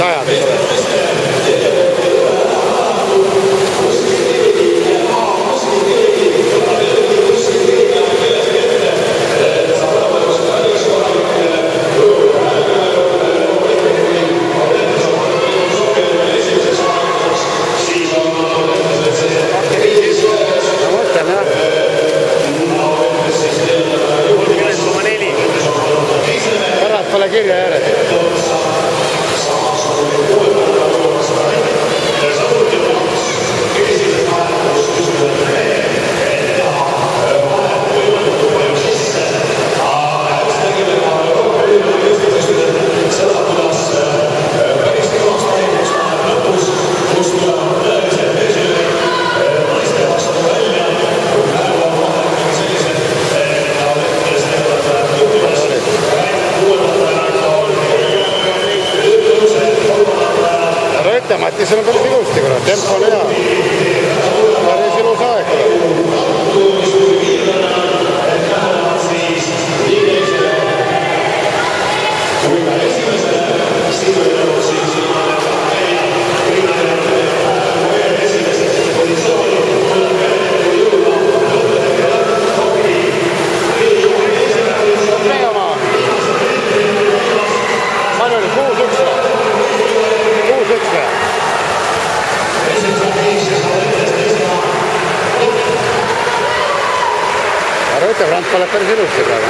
ajad ei ole. Pole kirja ääres. Mattisel on päris ilusti, kurat, tempo on hea. Päris ilus aeg, Rand pole päris ilusti praegu.